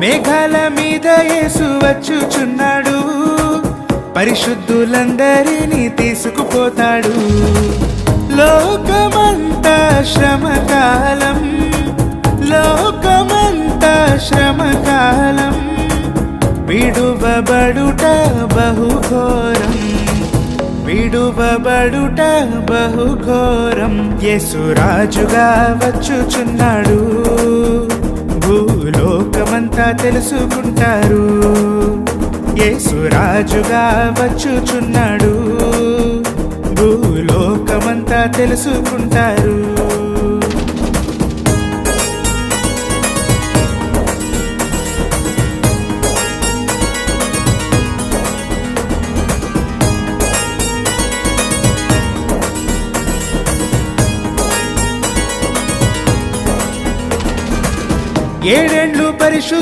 మేఘాల మీద యేసు వచ్చుచున్నాడు, పరిశుద్ధులందరినీ తీసుకుపోతాడు. లోకమంతా శ్రమకాలం, లోకమంతా శ్రమకాలం, విడువబడుట బహుఘోరం, విడువబడుట బహుఘోరం. యేసు రాజుగా వచ్చుచున్నాడు, భూలోకమంతా తెలుసుకుంటారు. యేసు రాజుగా వచ్చుచున్నాడు, భూలోకమంతా తెలుసుకుంటారు. ఏడేండ్లు పరిశుద్ధ